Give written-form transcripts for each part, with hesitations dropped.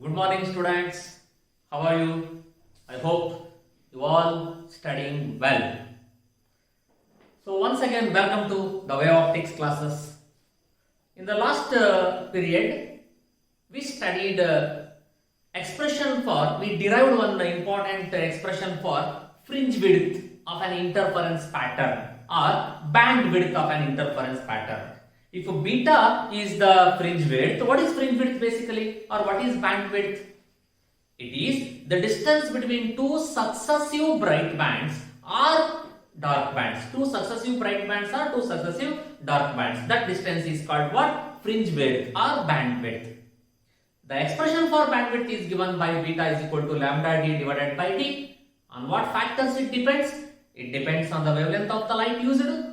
Good morning, students. How are you? I hope you all studying well. So once again, welcome to the Way of Optics classes. In the last period, we studied we derived one important expression for fringe width of an interference pattern or band width of an interference pattern. If beta is the fringe width, what is fringe width basically, or what is band width? It is the distance between two successive bright bands or dark bands. Two successive bright bands or two successive dark bands. That distance is called what? Fringe width or band width. The expression for bandwidth is given by beta is equal to lambda d divided by d. On what factors it depends? It depends on the wavelength of the light used.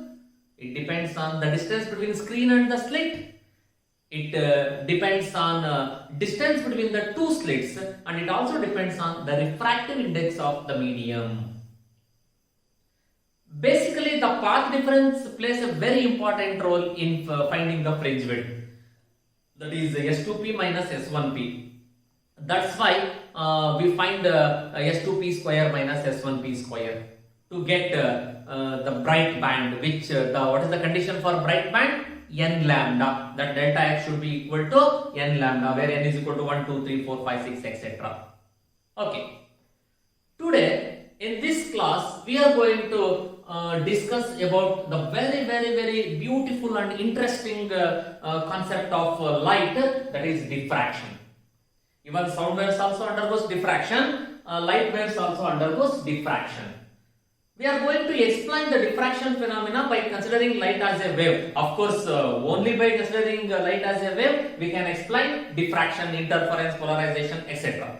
It depends on the distance between screen and the slit. It depends on distance between the two slits, and it also depends on the refractive index of the medium. Basically, the path difference plays a very important role in finding the fringe width. That is S2P minus S1P. That's why we find S2P square minus S1P square to get the bright band, which what is the condition for bright band? N lambda. That delta x should be equal to n lambda, where n is equal to 1, 2, 3, 4, 5, 6, etc. Okay. Today in this class we are going to discuss about the very beautiful and interesting concept of light, that is diffraction. Even sound waves also undergoes diffraction, light waves also undergoes diffraction. We are going to explain the diffraction phenomena by considering light as a wave. Of course, only by considering light as a wave we can explain diffraction, interference, polarization, etc.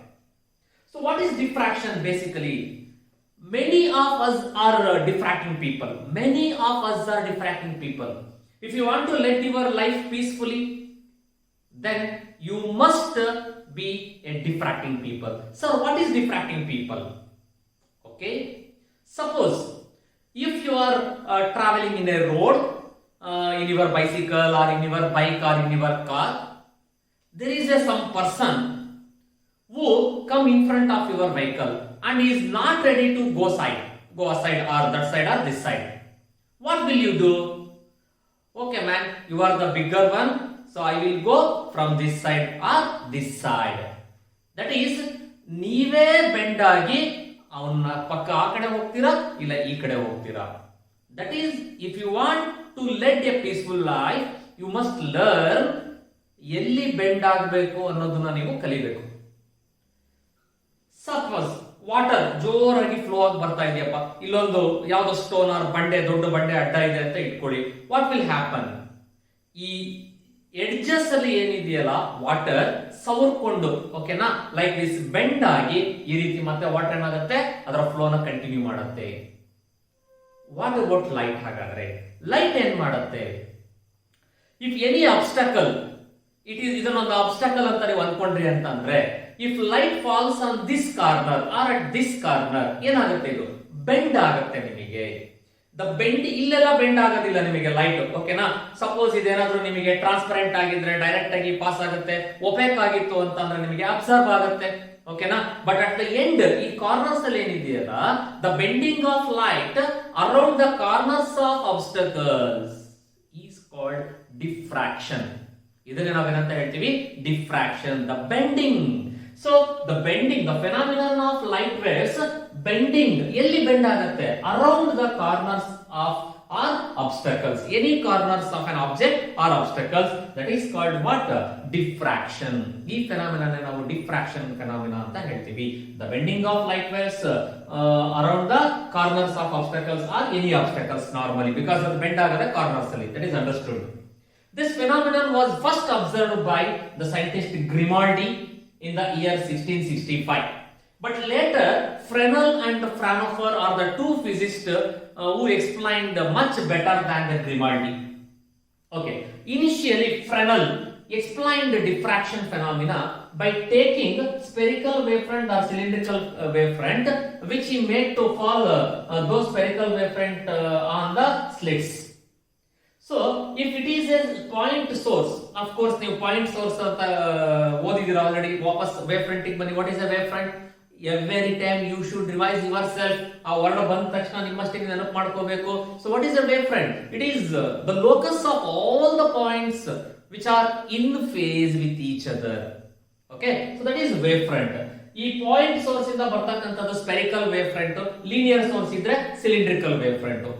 So what is diffraction basically? Many of us are diffracting people. Many of us are diffracting people. If you want to lead your life peacefully, then you must be a diffracting people. So what is diffracting people? Okay. Suppose if you are traveling in a road, in your bicycle or in your bike or in your car, there is some person who come in front of your vehicle and is not ready to go aside or that side or this side. What will you do? Okay man, you are the bigger one, so I will go from this side or this side. That is, ನೀವೇ bend ಆಗಿ ಅವನ ಪಕ್ಕ ಆ ಕಡೆ ಹೋಗ್ತೀರಾ ಇಲ್ಲ ಈ ಕಡೆ ಹೋಗ್ತೀರಾ. That is, if you want to lead a peaceful life, you must learn ಎಲ್ಲಿ ಬೆಂಡ್ ಆಗಬೇಕು ಅನ್ನೋದನ್ನ ನೀವು ಕಲಿಬೇಕು. ಸಪೋಸ್ ವಾಟರ್ ಜೋರಾಗಿ ಫ್ಲೋ ಆಗಿ ಬರ್ತಾ ಇದೆಯಪ್ಪ, ಇಲ್ಲೊಂದು ಯಾವ್ದೋ ಸ್ಟೋನ್ ಆರ್ ಬಂಡೆ, ದೊಡ್ಡ ಬಂಡೆ ಅಡ್ಡ ಇದೆ ಅಂತ ಇಟ್ಕೊಳ್ಳಿ. What will happen? ಈ ಎಡ್ಜಸ್ ಅಲ್ಲಿ ಏನಿದೆಯಲ್ಲ ವಾಟರ್ ಸವರ್ಕೊಂಡು, ಓಕೆನಾ, ಲೈಕ್ ದಿಸ್ ಬೆಂಡ್ ಆಗಿ ಈ ರೀತಿ ಮತ್ತೆ ವಾಟರ್ ಏನಾಗುತ್ತೆ, ಅದರ ಫ್ಲೋನ ಕಂಟಿನ್ಯೂ ಮಾಡುತ್ತೆ. What about light? ಹಾಗಾದ್ರೆ ಲೈಟ್ ಏನ್ ಮಾಡುತ್ತೆ? ಇಫ್ ಎನಿ ಅಬ್ಸ್ಟಕಲ್, ಇದನ್ನೊಂದು ಅಬ್ಸ್ಟಕಲ್ ಅಂತ ನೀವು ಅನ್ಕೊಂಡ್ರಿ ಅಂತಂದ್ರೆ, if light falls on this corner or at this corner, ಏನಾಗುತ್ತೆ? ಇದು ಬೆಂಡ್ ಆಗುತ್ತೆ ನಿಮಗೆ. ದ ಬೆಂಡ್ ಇಲ್ಲೆಲ್ಲ ಬೆಂಡ್ ಆಗೋದಿಲ್ಲ ನಿಮಗೆ ಲೈಟ್, ಓಕೆನಾ. ಸಪೋಸ್ ಇದೇನಾದ್ರೂ ನಿಮಗೆ ಟ್ರಾನ್ಸ್ಪರೆಂಟ್ ಆಗಿದ್ರೆ ಡೈರೆಕ್ಟ್ ಆಗಿ ಪಾಸ್ ಆಗುತ್ತೆ, ಒಪೇಕ್ ಆಗಿತ್ತು ಅಂತಂದ್ರೆ ನಿಮಗೆ ಅಬ್ಸರ್ವ್ ಆಗುತ್ತೆ, ಓಕೆನಾ. ಬಟ್ ಅಟ್ ದ ಎಂಡ್ ಈ ಕಾರ್ನರ್ಸ್ ಅಲ್ಲಿ ಏನಿದೆಯಲ್ಲ, the bending of light around the corners of obstacles is called diffraction. ಇದನ್ನ ನಾವೇನಂತ ಹೇಳ್ತೀವಿ? Diffraction, the bending. So the bending, the phenomenon of light waves, bending, ಎಲ್ಲಿ ಬೆಂಡ್ ಆಗುತ್ತೆ? Around the corners of or obstacles, any corners of an object or obstacles, that is called what? Diffraction. ಈ phenomenon ನಾವು diffraction phenomena ಅಂತ ಹೇಳ್ತೀವಿ. The bending of light waves around the corners of obstacles or any obstacles normally, because ಅದು bend ಆಗದೆ corners ಅಲ್ಲಿ. That is understood. This phenomenon was first observed by the scientist Grimaldi in the year 1665. But later, Fresnel and Fraunhofer are the two physicists who explained much better than the Grimaldi. Okay, initially Fresnel explained the diffraction phenomena by taking spherical wavefront or cylindrical wavefront, which he made to fall those spherical wavefront on the slits. So if it is a point source, of course ನೀವು point source ಅಂತ ಓದಿದ್ದೀರಾ ಹೋಗಿದ್ದೀರಾ already, ವಾಪಸ್ wave front ಗೆ ಬನ್ನಿ. What is a wave front? Every time you should revise yourself. ಆ word ಬಂದ ತಕ್ಷಣ ನಿಮ್ಮಷ್ಟೇ ನೆನಪು ಮಾಡ್ಕೋಬೇಕು. So what is a wave front? It is the locus of all the points which are in phase with each other. Okay, so that is wave front. ಈ point source ಇಂದ ಬರ್ತಕ್ಕಂಥದ್ದು spherical wave front, linear source ಇದ್ರೆ cylindrical wave front.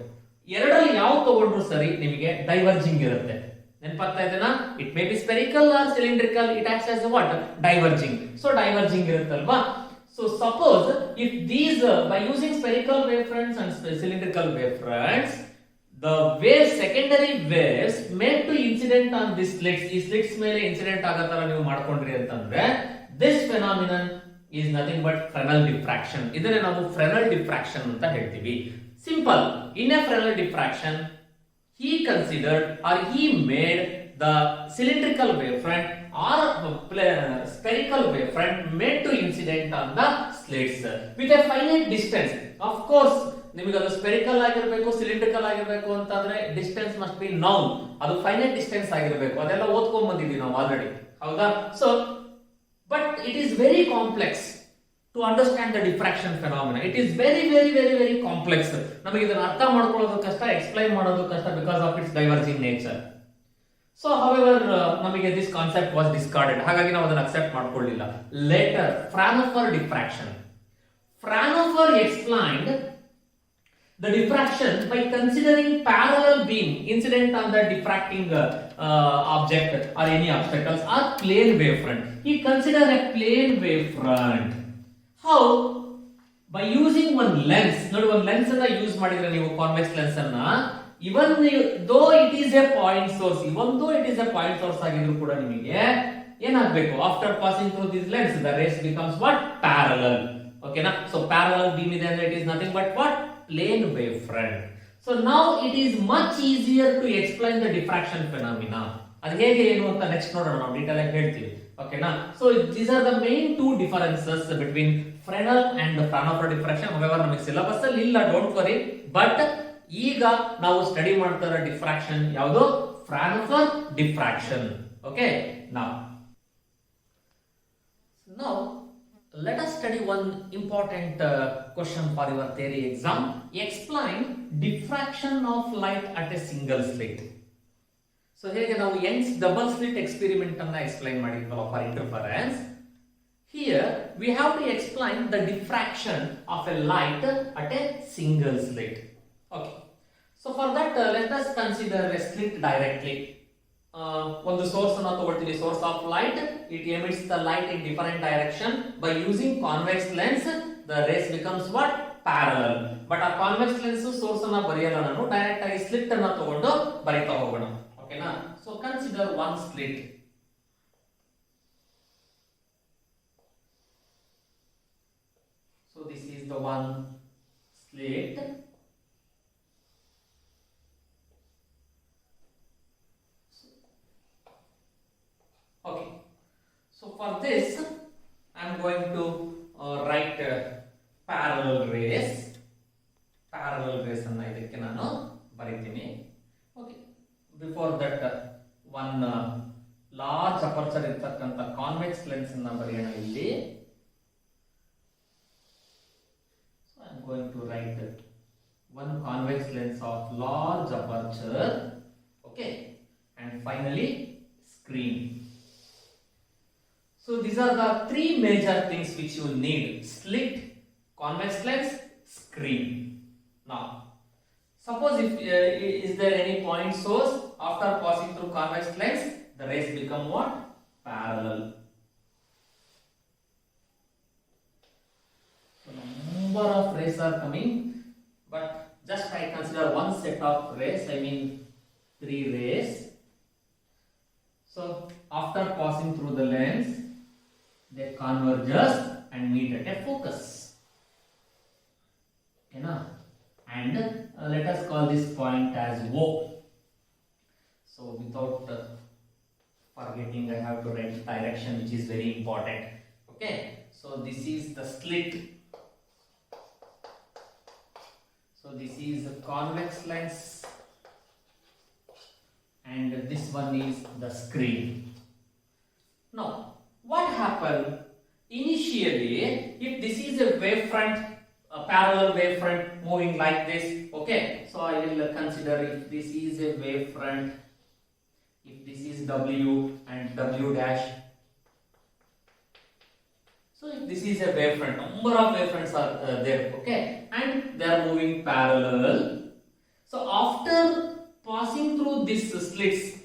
ಎರಡರಲ್ಲಿ ಯಾವ ತಗೊಂಡ್ರು ಸರಿ ನಿಮಗೆ diverging ಇರುತ್ತೆ. ನೆನಪಾಗ್ತಾ ಇದೆನಾ? It may be spherical or cylindrical, it acts as what? Diverging. So diverging ಇರುತ್ತಲ್ವಾ? So suppose if these by using spherical wave fronts and cylindrical wave fronts, the waves, secondary waves made to incident on this slits, ಈ slits ಮೇಲೆ incident ಆಗತ್ತಲ್ಲ ನೀವು ಮಾಡ್ಕೊಂಡ್ರಿ ಅಂತಂದ್ರೆ, this phenomenon is nothing but Fresnel diffraction. ಇದನ್ನೇ ನಾವು Fresnel diffraction ಅಂತ ಹೇಳ್ತೀವಿ. Simple. In a Fresnel diffraction, he considered or he made the cylindrical wavefront or spherical wavefront made to incident on the slits with a finite distance. Of course, ನಿಮಗೆ ಅದು spherical ಆಗಿರಬೇಕು, cylindrical ಆಗಿರಬೇಕು ಅಂತಂದ್ರೆ distance must be noun. ಅದು finite distance ಆಗಿರಬೇಕು. ಅದೆಲ್ಲ ಓದ್ಕೊಂಡ್ ಬಂದಿದ್ದೀವಿ ನಾವು ಆಲ್ರೆಡಿ, ಹೌದಾ? So but it is very complex to understand the diffraction phenomena. It is very very very very complex. ನಮಗೆ ಇದನ್ನ ಅರ್ಥ ಮಾಡ್ಕೊಳ್ಳೋದು ಕಷ್ಟ, ಎಕ್ಸ್ಪ್ಲೈನ್ ಮಾಡೋದು ಕಷ್ಟ because of its diverging nature. So however ನಮಗೆ this concept was discarded. ಹಾಗಾಗಿ ನಾವು ಅದನ್ನ accept ಮಾಡ್ಕೊಳ್ಳಿಲ್ಲ. Later Fraunhofer diffraction. Fraunhofer explained the diffraction by considering parallel beam incident on the diffracting object or any obstacles or plane wavefront. He considered a plane wavefront. How? By using one lens. ನೋಡಿ, ಒಂದು lens ಅನ್ನ use ಮಾಡಿದ್ರೆ ನೀವು convex lens ಅನ್ನ, even though it is a point source, even though it is a point source ಆಗಿದ್ರು ಕೂಡ ನಿಮಗೆ ಏನಾಗಬೇಕು? After passing through this lens the rays becomes what? Parallel. ಓಕೆನಾ? ಸೊ ಪ್ಯಾರಲಲ್ ಬೀಮ್ ಇದೆ ಅಂದ್ರೆ it is nothing but what? Plane wave front. So now it is much easier to explain the diffraction phenomena. ಅದು ಹೇಗೆ ಏನು ಅಂತ next ನೋಡೋಣ, ನಾವು detail ಆಗಿ ಹೇಳ್ತೀವಿ. ಓಕೆನಾ? So these are the main two differences between Fresnel and Fraunhofer diffraction. However, ನಮಗೆ ಸಿಲೆಬಸ್ ಅಲ್ಲಿ ಇಲ್ಲ, ಡೋಂಟ್ ವರಿ. ಬಟ್ ಈಗ ನಾವು ಸ್ಟಡಿ ಮಾಡ್ತಾ ಇರೋ ಡಿಫ್ರಾಕ್ಷನ್ ಯಾವುದು? Fraunhofer diffraction. Okay, now let us study one important question for your theory exam. Explain diffraction of light at a single slit. So ಹೇಗೆ ನಾವು ಯಂಗ್ಸ್ ಡಬಲ್ ಸ್ಲಿಟ್ ಎಕ್ಸ್ಪೆರಿಮೆಂಟ್ ಅನ್ನ explain ಮಾಡಿದ್ವಲ್ಲ for interference. Here we have to explain the diffraction of a light at a single slit. Okay. So for that let us consider a slit directly. ಒಂದು source ಅನ್ನು ತಗೊಳ್ತೀವಿ, source of light. It emits the light in different direction. By using convex lens, the rays becomes what? Parallel. But ಆ convex lens source ಅನ್ನ ಬರೆಯಲ್ಲ, ನಾನು direct ಆಗಿ slit ಅನ್ನ ತಗೊಂಡು ಬರೀತಾ ಹೋಗೋಣ. ಓಕೆನಾ? So consider one slit. So this is the one slit. Okay. So for this I am going to write parallel rays. Parallel rays ಅನ್ನು ಇದಕ್ಕೆ ನಾನು ಬರೀತೀನಿ. Okay. Before that one large aperture ಇರತಕ್ಕಂತ ಕಾನ್ವೆಕ್ಸ್ ಲೆನ್ಸ್ ಅನ್ನು ಬರೆಯೋಣ ಇಲ್ಲಿ. So I am going to write one convex lens of large aperture. Okay, and finally screen. So these are the three major things which you need: slit, convex lens, screen. Now suppose if is there any point source, after passing through convex lens the rays become what? Parallel. So number of rays are coming, but just I consider one set of rays, I mean 3 rays. So after passing through the lens they converges and meet at a focus. Okay na? And let us call this point as O. So without forgetting, I have to write direction, which is very important. Okay, so this is the slit. So this is the convex lens and this one is the screen. Now what happened initially if this is a wavefront, a parallel wavefront moving like this? Okay, so I will consider if this is a wavefront, if this is W and W dash. So if this is a wavefront, number of wavefronts are there, okay, and they are moving parallel. So after passing through these slits,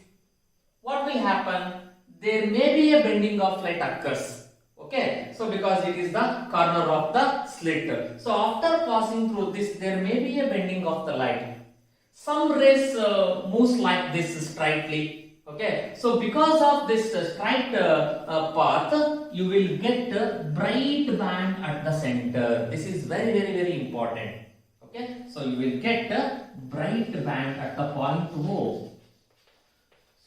what will happen? There may be a bending of light occurs. Okay, so because it is the corner of the slit. So after passing through this, there may be a bending of the light. Some rays moves like this straightly. Okay, so because of this straight path, you will get a bright band at the center. This is very important. Okay, so you will get a bright band at the point O.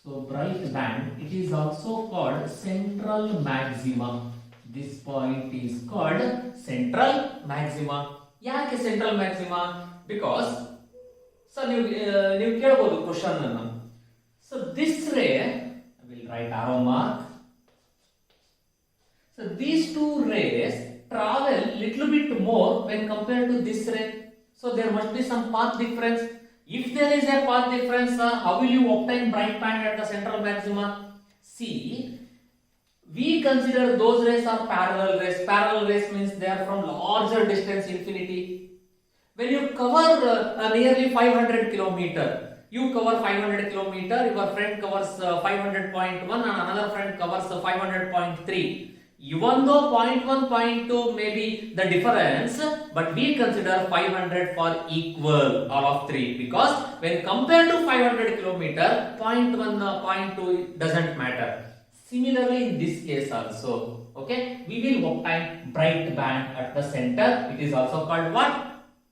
So bright band, it is also called central maxima. This point is called central maxima. Yake central maxima? Because so you ಕೇಳಬಹುದು question ಅನ್ನು. So this ray, I will write arrow mark. So these two rays travel little bit more when compared to this ray. So there must be some path difference. If there is a path difference, how will you obtain bright band at the central maxima? See, we consider those rays are parallel rays. Parallel rays means they are from larger distance infinity. When you cover nearly 500 kilometer, you cover 500 kilometer, your friend covers 500.1 and another friend covers 500.3. Even though 0.1, 0.2 may be the difference, but we consider 500 for equal, all of three, because when compared to 500 kilometer, 0.1, 0.2 doesn't matter. Similarly, in this case also, okay, we will obtain bright band at the center. It is also called what?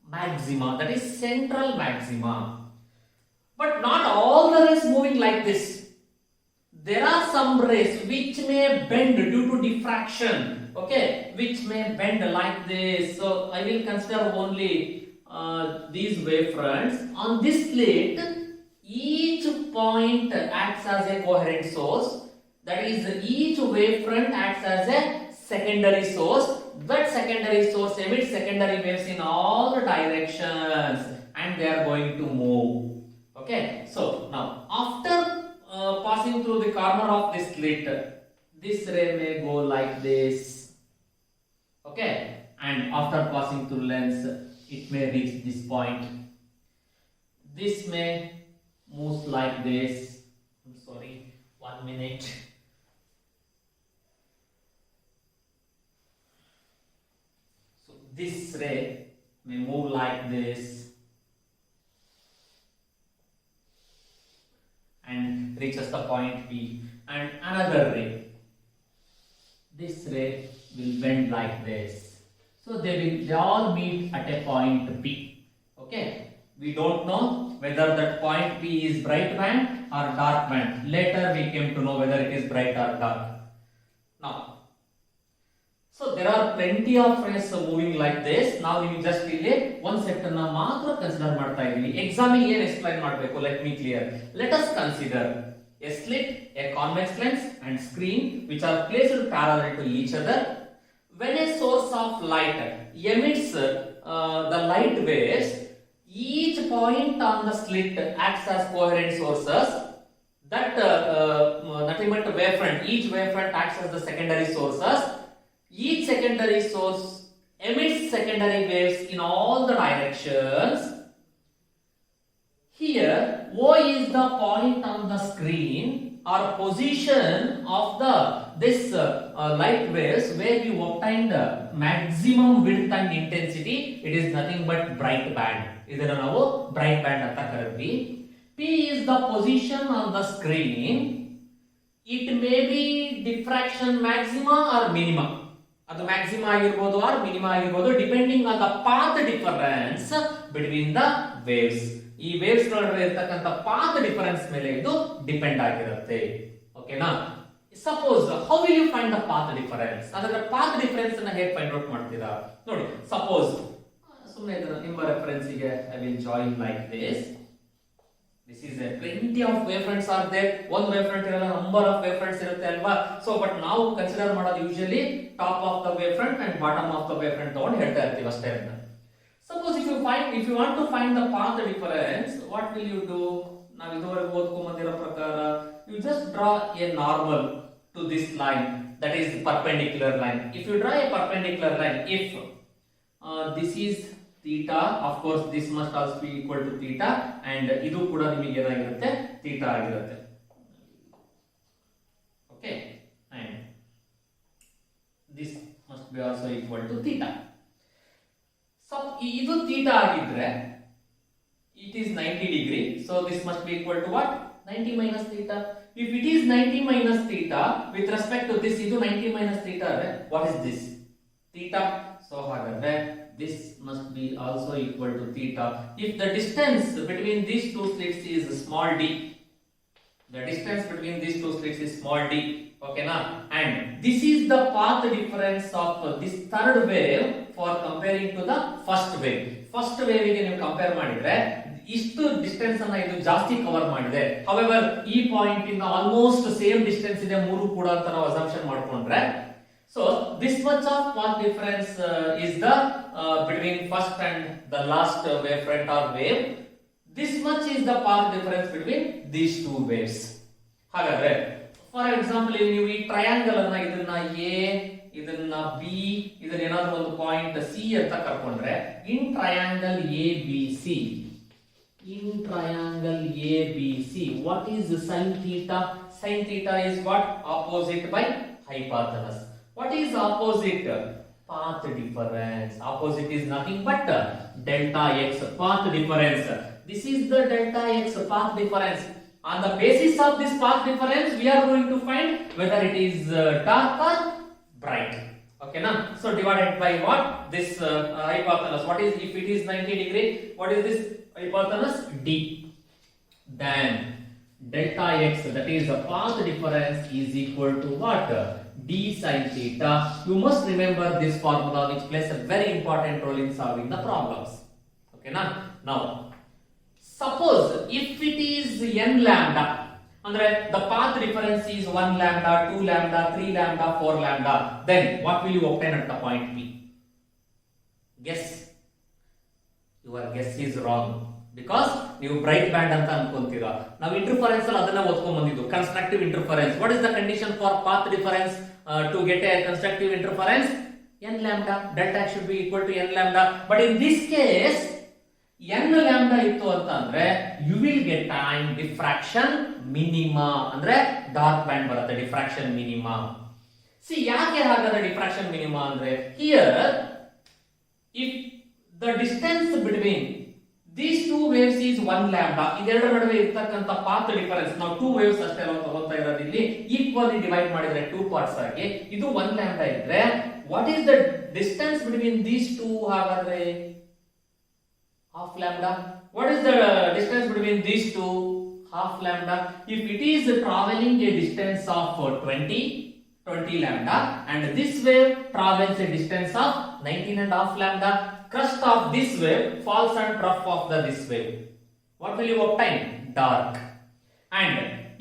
Maxima, that is central maxima. But not all the rays moving like this. There are some rays which may bend due to diffraction, okay, which may bend like this. So I will consider only these wavefronts. On this slit, each point acts as a coherent source. That is, each wavefront acts as a secondary source. That secondary source emits secondary waves in all the directions and they are going to move. Okay, so now after passing through the corner of this slit, this ray may go like this. Okay, and after passing through lens, it may reach this point. This may move like this. I'm sorry, 1 minute. So this ray may move like this and reaches the point P, and another ray. This ray will bend like this. So they all meet at a point P. Okay, we don't know whether that point P is bright band or dark band. Later we came to know whether it is bright or dark. Now, so there are plenty of rays moving like this. Now we just ಇಲ್ಲಿ one set ಅನ್ನ ಮಾತ್ರ consider ಮಾಡ್ತಾ ಇದೀವಿ. Exam ಗೆ ಏನು explain ಮಾಡಬೇಕು? Let me clear. Let us consider a slit, a convex lens and screen which are placed parallel to each other. When a source of light emits the light waves, each point on the slit acts as coherent sources. That emit wavefront, each wavefront acts as the secondary sources. Each secondary source emits secondary waves in all the directions. Here, O is the point on the screen or position of this light waves where we obtain the maximum width and intensity. It is nothing but bright band. ಇದನ್ನು ನಾವು bright band ಅಂತ ಕರೀತೀವಿ. P is the position on the screen. It may be diffraction maxima or minima. ಅದು maxima ಆಗಿರಬಹುದು or minima ಆಗಿರಬಹುದು, depending on the path difference between the waves. ಈ waves ನಡುವೆ ಇರತಕ್ಕಂತ ಪಾತ್ ಡಿಫರೆನ್ಸ್ ಮೇಲೆ ಇದು ಡಿಪೆಂಡ್ ಆಗಿರುತ್ತೆ. ಓಕೆನಾ? Suppose how will you find the path difference? ಅದರ ಪಾತ್ ಡಿಫರೆನ್ಸ್ ಅನ್ನ ಹೇಗೆ ಫೈಂಡ್ ಔಟ್ ಮಾಡ್ತೀರಾ ನೋಡಿ. ಸಪೋಸ್ ಸುಮ್ಮನೆ ಇದನ್ನ ನಿಮ್ಮ ರೆಫರೆನ್ಸ್ ಗೆ I will join like this. This is a plenty of wavefronts are there. One wavefront ಇರಲ್ಲ, number of wavefronts ಇರುತ್ತೆ ಅಲ್ವಾ. So but ನಾವು ಕನ್ಸಿಡರ್ ಮಾಡೋದು usually top of the wavefront and bottom of the wavefront ತಗೊಂಡು ಹೇಳ್ತಾ ಇರ್ತೀವಿ ಅಷ್ಟೇ ಅಂತ. Suppose if you want to find the path difference, what will you do? ನಾವು ಇದುವರೆಗೂ ಓದ್ಕೊಂಡ್ ಬಂದಿರೋ ಪ್ರಕಾರ you just draw a normal to this line, that is perpendicular line. If you draw a perpendicular line, if this is theta, of course this must also be equal to theta, and ಇದು ಕೂಡ ನಿಮಗೆ ಏನಾಗಿರುತ್ತೆ theta ಆಗಿರುತ್ತೆ. Okay, and this must be also equal to theta. So ಇದು theta ಆಗಿದ್ರೆ it is 90 degree, so this must be equal to what? 90 minus theta. If it is 90 minus theta with respect to this, ಇದು 90 minus theta, what is this? Theta. So ಹಾಗಾದ್ರೆ this must be also equal to theta. If the distance between these two slits is small d, the distance between these two slits is small d, okay na, and this is the path difference of this third wave for comparing to the first wave. First wave ಗೆ ನೀವು compare ಮಾಡಿದ್ರೆ ಇಷ್ಟು distance ಅನ್ನ ಇದು ಜಾಸ್ತಿ cover ಮಾಡಿದೆ. However, ಈ point ಇಂದ ಆಲ್ಮೋಸ್ಟ್ ಸೇಮ್ ಡಿಸ್ಟೆನ್ಸ್ ಇದೆ ಮೂರು ಕೂಡ ಅಂತ ನಾವು ಅಸಂಪ್ಷನ್ ಮಾಡ್ಕೊಂಡ್ರೆ, so this much of path difference is the between first and the last wavefront or wave. This much is the path difference between these two waves. ಹಾಗಾದ್ರೆ for example ನೀವು ಈ triangle ಅನ್ನ ಇದನ್ನ A, ಇದನ್ನ B, ಇದನ್ನ ಏನಾದ್ರೂ ಒಂದು point C ಅಂತ ಕರ್ಕೊಂಡ್ರೆ, in triangle ABC, in triangle ABC, what is sin theta? Sin theta is what? Opposite by hypotenuse. What is opposite? Path difference. Opposite is nothing but delta x, path difference. This is the delta x, path difference. On the basis of this path difference, we are going to find whether it is dark or bright. Okay na? So divided by what? This hypotenuse. What is, if it is 90 degree, what is this hypotenuse? D. Then delta x, that is the path difference, is equal to what? D sin theta. You must remember this formula, which plays a very important role in solving the problems. Okay na? Now suppose if it is n lambda, andre the path difference is 1 lambda, 2 lambda, 3 lambda, 4 lambda, then what will you obtain at the point P? Guess. Your guess is wrong, because ನೀವು bright band ಅಂತ ಅನ್ಕೊಂತೀರಾ. ನಾವು interference ಅಲ್ಲಿ ಅದನ್ನ ಓದ್ಕೊಂಡ್ ಬಂದಿದ್ದು, constructive interference. What is the condition for path difference to get a constructive interference? n lambda. Delta x should be equal to n lambda. But in this case n lambda ಇತ್ತು ಅಂತ ಅಂದ್ರೆ you will get time diffraction minima, ಅಂದ್ರೆ dark band ಬರುತ್ತೆ, diffraction minima. See, ಯಾಕೆ ಹಾಗಾದ್ರೆ diffraction minima ಅಂದ್ರೆ, here if the distance between these two waves is 1 lambda, ಇದೆರಡರ ನಡುವೆ ಇರತಕ್ಕಂತ ಪಾತ್ ಡಿಫರೆನ್ಸ್, ನಾವು 2 waves ಅಷ್ಟೇ ತಗೊಳ್ತಾ ಇರೋದು ಇಲ್ಲಿ, ಈಕ್ವಲಿ ಡಿವೈಡ್ ಮಾಡಿದ್ರೆ 2 ಪಾರ್ಟ್ಸ್ ಆಗಿ, ಇದು 1 lambda ಇದ್ರೆ what is the distance between these two? ಹಾಗಾದ್ರೆ half lambda. What is the distance between these two? Half lambda. If it is traveling a distance of 20 lambda, and this wave travels a distance of 19.5 lambda, crest of this wave falls on trough of this wave. What will you obtain? Dark. And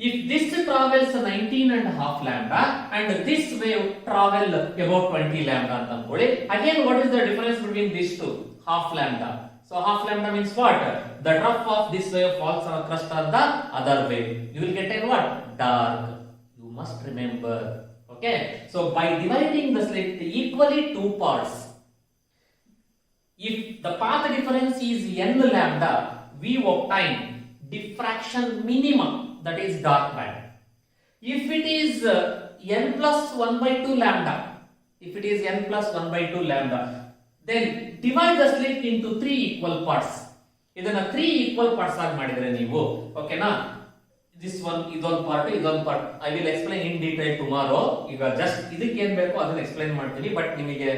if this travels 19.5 lambda and this wave travel about 20 lambda ಅಂತ ಅನ್ಕೊಳ್ಳಿ, again what is the difference between these two? Half lambda. So half lambda means what? The trough of this wave falls on the crest of the other wave. You will get a what? Dark. You must remember. Okay. So by dividing the slit equally 2 parts, if the path difference is n lambda, we obtain diffraction minimum, that is dark band. If it is n plus 1 by 2 lambda, if it is n plus 1 by 2 lambda, then divide the slit into 3 equal parts. ಇದನ್ನ 3 equal parts ಆಗಿ ಮಾಡಿದ್ರೆ ನೀವು, ಓಕೆನಾ, this one ಇದೊಂದು part, ಇದೊಂದು part. I will explain in detail tomorrow. ಈಗ just ಇದಕ್ಕೆ ಏನ್ ಬೇಕೋ ಅದನ್ನ ಎಕ್ಸ್ಪ್ಲೈನ್ ಮಾಡ್ತೀನಿ, ಬಟ್ ನಿಮಗೆ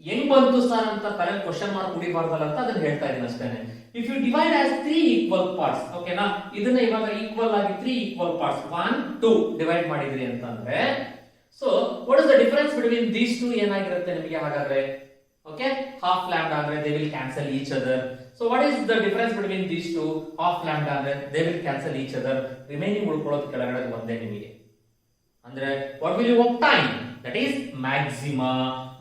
ಹೆಂಗ್ ಬಂತು ಸರ್ ಅಂತ ತಲೆ ಕ್ವಶನ್ ಮಾರ್ಕ್ ಕುಡಿಬಾರ್ದಲ್ಲ ಅಂತ ಅದನ್ನ ಹೇಳ್ತಾ ಇದೀನಿ ಅಷ್ಟೇನೆ. If you divide as 3 equal parts, ಓಕೆನಾ, ಇದನ್ನ ಇವಾಗ ಈಕ್ವಲ್ ಆಗಿ 3 equal parts 1 2 ಡಿವೈಡ್ ಮಾಡಿದ್ರಿ ಅಂತಂದ್ರೆ, so what is the difference between these two ಏನಾಗಿರುತ್ತೆ ನಿಮಗೆ ಹಾಗಾದ್ರೆ? Okay, half lambda ಅಂದ್ರೆ they will cancel each other. So what is the difference between these two? Half lambda ಅಂದ್ರೆ they will cancel each other. Remaining ಉಳ್ಕೊಳ್ಳೋದು ಕೆಳಗಡೆ ಒಂದೇ ನಿಮಗೆ. ಅಂದ್ರೆ what will you obtain? That is maxima.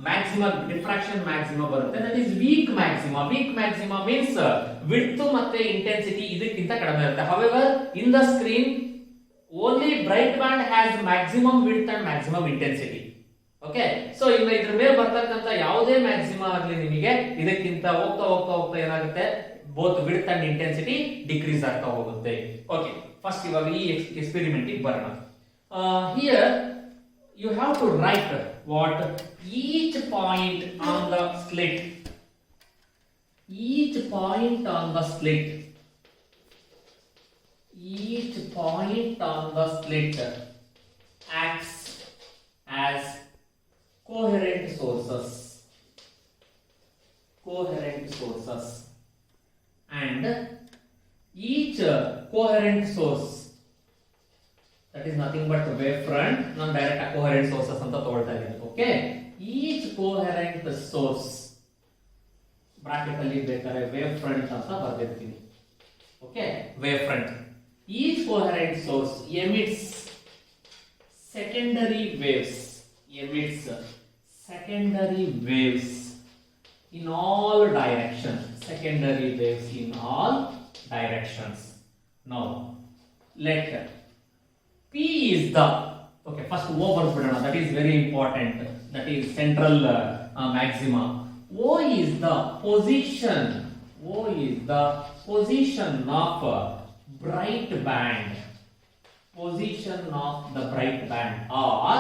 Maxima diffraction maxima ಬರುತ್ತೆ. That is weak maxima. Weak maxima means width ಮತ್ತೆ intensity ಇದಕ್ಕಿಂತ ಕಡಿಮೆ ಇರುತ್ತೆ. However, in the screen only bright band has maximum width and maximum intensity. Okay, so ಈಗ ಇದ್ರ ಮೇಲೆ ಬರ್ತಕ್ಕಂತ ಯಾವುದೇ maxima ಆಗಲಿ ನಿಮಗೆ ಇದಕ್ಕಿಂತ ಹೋಗ್ತಾ ಹೋಗ್ತಾ ಹೋಗ್ತಾ ಏನಾಗುತ್ತೆ, both width and intensity decrease ಆಗ್ತಾ ಹೋಗುತ್ತೆ. ಓಕೆ, ಫಸ್ಟ್ ಇವಾಗ ಈ ಎಕ್ಸ್ಪೆರಿಮೆಂಟ್ ಬರೋಣ. Here you have to write what each point on the slit. Each point on the slit. Each point on the slit acts as coherent sources. Coherent sources. And each coherent source, that is nothing but wavefront, non direct coherent sources anta ತಗೊಳ್ತಾ ಇದ್ದೀನಿ. Okay, each coherent source bracket ಅಲ್ಲಿ ಬೇಕಾದ್ರೆ wavefront ಅಂತ ಬರೆದಿರ್ತೀನಿ. Okay, wavefront. Each coherent source emits secondary waves. Emits secondary waves in all directions. Secondary waves in all directions. Now let P is the, okay, first O ಬರ್ಬಿಡೋಣ, that is very important, that is central maxima. O is the position. O is the position of bright band. Position of the bright band or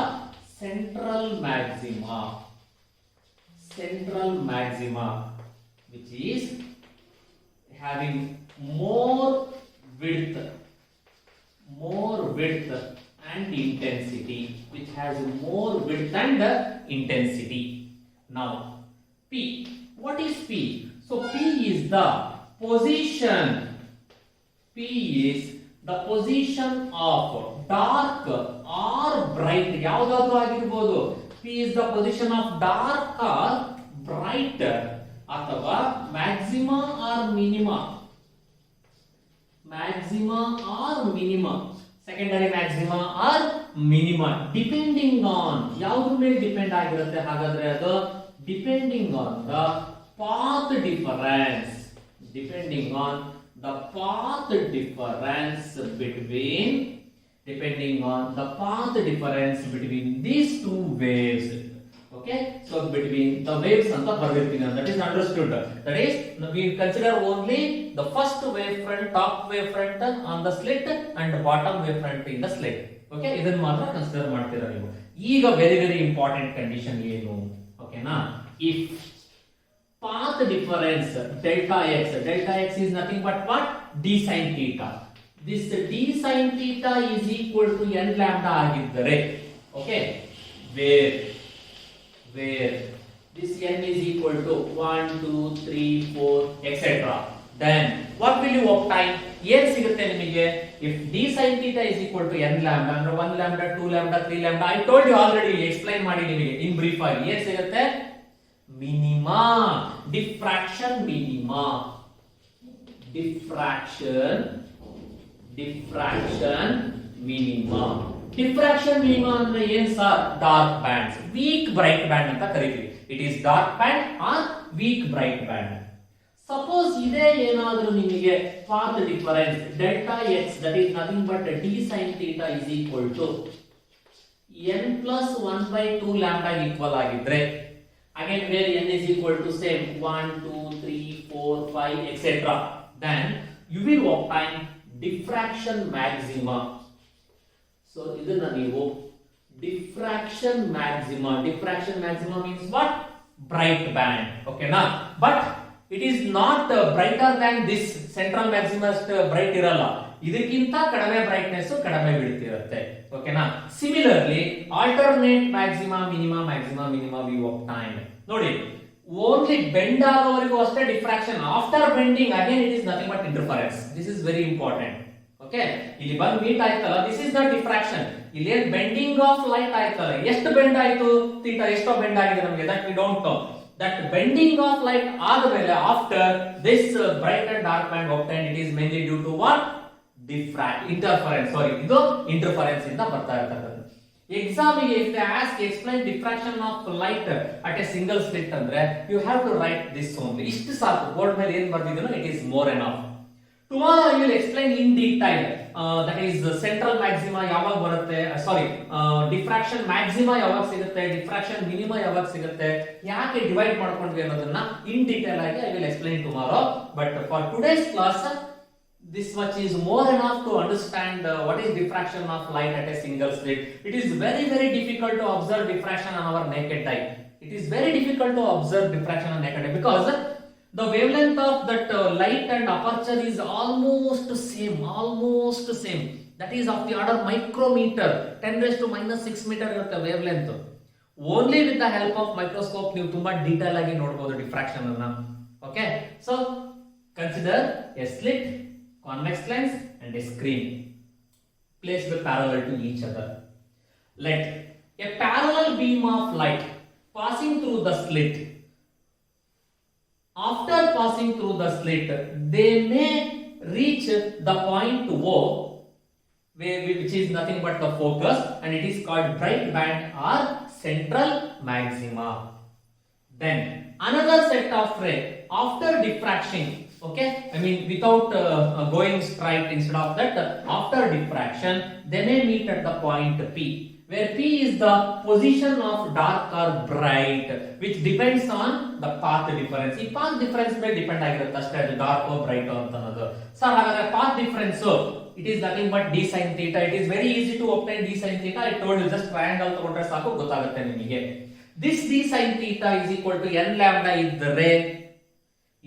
central maxima. Central maxima, which is having more width and intensity, which has more width and intensity. Now P, what is P? So P is the position. P is the position of dark or bright, ಯಾವುದಾದ್ರೂ ಆಗಿರಬಹುದು. P is the position of dark or bright, ಅಥವಾ maxima or minima. Maxima or minima, secondary maxima or minima, depending on ಯಾವ್ದ್ರ ಮೇಲೆ depend ಆಗಿರುತ್ತೆ. ಹಾಗಾದ್ರೆ ಅದು depending on the path difference. Depending on the path difference between, depending on the path difference between these two waves. Okay, so between the waves anta bardirtini, that is understood. That is, we consider only the first wavefront, top wavefront on the slit and bottom wavefront in the slit. Okay, idannu matra consider ಮಾಡ್ತೀರಾ ನೀವು. ಈಗ very important condition ಏನು, ಓಕೆನಾ? If path difference delta x is nothing but what? D sin theta. This D sin theta is equal to n lambda ಆಗಿದ್ದರೆ, okay, where this n is equal to 1 2 3 4 etc, then what will you obtain? ಏನು ಸಿಗುತ್ತೆ ನಿಮಗೆ? If D sin theta is equal to n lambda ಅಂದ್ರೆ 1 lambda 2 lambda 3 lambda, I told you already, explain ಮಾಡಿ ನಿಮಗೆ in brief ಆಗಿ. ಏನು ಸಿಗುತ್ತೆ? Minima, diffraction minima. Diffraction minima. Diffraction minima ಅಂದ್ರೆ ಏನು sir? Dark bands, weak bright band ಅಂತ ಕರೀತೀವಿ. It is dark band or weak bright band. Suppose ಇದೇ ಏನಾದರೂ ನಿಮಗೆ path difference delta x, that is nothing but d sin theta is equal to n plus 1 by 2 lambda equal ಆಗಿದ್ರೆ, again where n is equal to same 1 2 3 4 5 etc, then you will obtain diffraction maxima. So idanna neevu diffraction maxima means what? Bright band, okay na? But it is not brighter than this central maxima, bright iralla, ಇದಕ್ಕಿಂತ ಕಡಿಮೆ brightness, ಕಡಿಮೆ width ಇರುತ್ತೆ, ಓಕೆನಾ? Similarly alternate maxima minima we obtain. ನೋಡಿ, only bend ಆಗೋವರೆಗೂ ಅಷ್ಟೇ diffraction. After bending again it is nothing but interference. This is very important. Okay, ಇಲ್ಲಿ ಬಂದು ಮೀಟ್ ಆಯ್ತಲ್ಲ, ದಿಸ್ ಇಸ್ ದ ಡಿಫ್ರಾಕ್ಷನ್. ಇಲ್ಲಿ ಏನ್ ಬೆಂಡಿಂಗ್ ಆಫ್ ಲೈಟ್ ಆಯ್ತಲ್ಲ, ಎಷ್ಟು ಬೆಂಡ್ ಆಯ್ತು ಥೀಟಾ, ಎಷ್ಟೋ ಬೆಂಡ್ ಆಗಿದೆ ನಮಗೆ, that we don't know. that bending of light ಆದಮೇಲೆ after this bright and dark band obtained, it is mainly due to what? Interference. Sorry, ಇದು interference ಇಂದ ಬರ್ತಾ ಇರ್ತಕ್ಕಂಥದ್ದು. ಎಕ್ಸಾಮಿಗೆ if they ask explain diffraction of light at a single slit ಅಂದ್ರೆ you have to write this only. ಇಷ್ಟು ಸಾಕು. Board ಮೇಲೆ ಏನು ಬರ್ದಿದ್ದೀನೋ it is more enough. Tomorrow I will explain in detail, that is central maxima ಯಾವಾಗ ಬರುತ್ತೆ, diffraction maxima ಯಾವಾಗ ಸಿಗುತ್ತೆ, diffraction minima ಯಾವಾಗ ಸಿಗುತ್ತೆ, ಯಾಕೆ ಡಿವೈಡ್ ಮಾಡ್ಕೊಂಡ್ವಿ ಅನ್ನೋದನ್ನ in detail ಆಗಿ I will explain tomorrow. But for today's class, this much is more enough to understand what is diffraction of light at a single slit. It is very difficult to observe diffraction on our naked eye. It is very difficult to observe diffraction on naked eye because the wavelength of that light and aperture is almost same. That is of the order micrometer, 10 raised to minus 6 meter irutte wavelength. Only with the help of microscope ನೀವು ತುಂಬಾ detail ಆಗಿ ನೋಡಬಹುದು diffraction ಅನ್ನ. Okay, so consider a slit, convex lens and a screen placed parallel to each other. Let a parallel beam of light passing through the slit. After passing through the slit, they may reach the point O, which is nothing but the focus, and it is called bright band or central maxima. Then another set of ray after diffraction, okay, I mean without going straight, instead of that, after diffraction they may meet at the point P, where P is the position of dark or bright, which depends on the path difference. ಈ path difference ಮೇಲೆ depend ಆಗಿರುತ್ತೆ ಅಷ್ಟೇ, ಅದು dark or bright ಅಂತ ಅನ್ನೋದು. Sir ಹಾಗಾದ್ರೆ path difference it is nothing but d sin theta. It is very easy to obtain d sin theta. I told you, just triangle ತಗೊಂಡ್ರೆ ಸಾಕು ಗೊತ್ತಾಗುತ್ತೆ ನಿಮಗೆ. This d sin theta is equal to n lambda ಇದ್ದರೆ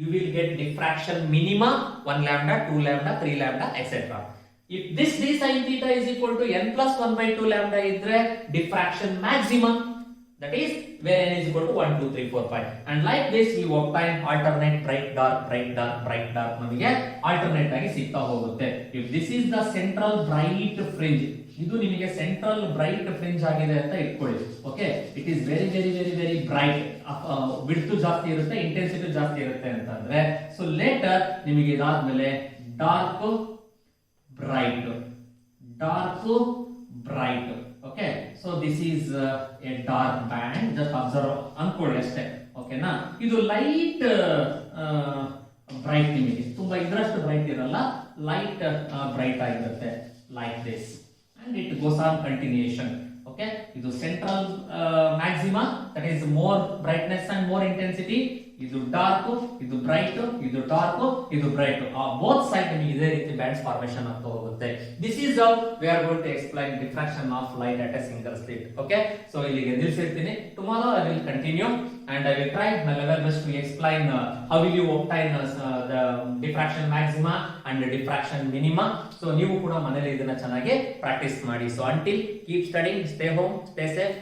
you will get diffraction minima 1 lambda, 2 lambda, 3 lambda, etc. If this d sin theta is equal to n plus 1 by 2 lambda idre diffraction maximum, that is where n is equal to 1, 2, 3, 4, 5, and like this we obtain alternate bright dark ನಮಗೆ alternate ಆಗಿ ಸಿಗ್ತಾ ಹೋಗುತ್ತೆ. If this is the central bright fringe, ಇದು ನಿಮಗೆ central bright fringe ಆಗಿದೆ ಅಂತ ಇಟ್ಕೊಳ್ಳಿ. Okay, it is very bright, width ಜಾಸ್ತಿ ಇರುತ್ತೆ, intensity ಜಾಸ್ತಿ ಇರುತ್ತೆ ಅಂತಂದ್ರೆ, so later ನಿಮಗೆ ಇದಾದ್ಮೇಲೆ dark bright. Okay, so this is a dark band, just observe ಅನ್ಕೊಳ್ಳಿ ಅಷ್ಟೇ. ಓಕೆನಾ, ಇದು ಲೈಟ್ ಬ್ರೈಟ್, ನಿಮಗೆ ತುಂಬಾ ಇದ್ರಷ್ಟು ಬ್ರೈಟ್ ಇರಲ್ಲ, ಲೈಟ್ ಬ್ರೈಟ್ ಆಗಿರುತ್ತೆ like this, and it goes on continuation. Okay, ಇದು central maxima, that is more brightness and more intensity. ಇದು ಡಾರ್ಕ್, ಇದು ಬ್ರೈಟ್, ಇದು ಡಾರ್ಕ್, ಇದು ಬ್ರೈಟ್, both side ನಿಮಗೆ ಇದೇ ರೀತಿ ಬ್ಯಾಂಡ್ಸ್ ಫಾರ್ಮೇಷನ್ ಆಗ್ತಾ ಹೋಗುತ್ತೆ. This is how we are going to explain diffraction of light at a single slit. Okay, so ಇಲ್ಲಿಗೆ ನಿಲ್ಲಿಸಿರ್ತೀನಿ. Tomorrow I will continue and I will try my level best to explain how will you obtain the diffraction maxima and the diffraction minima. So ನೀವು ಕೂಡ ಮನೆಯಲ್ಲಿ ಇದನ್ನ ಚೆನ್ನಾಗಿ practice ಮಾಡಿ. So until, keep studying, stay home, stay safe.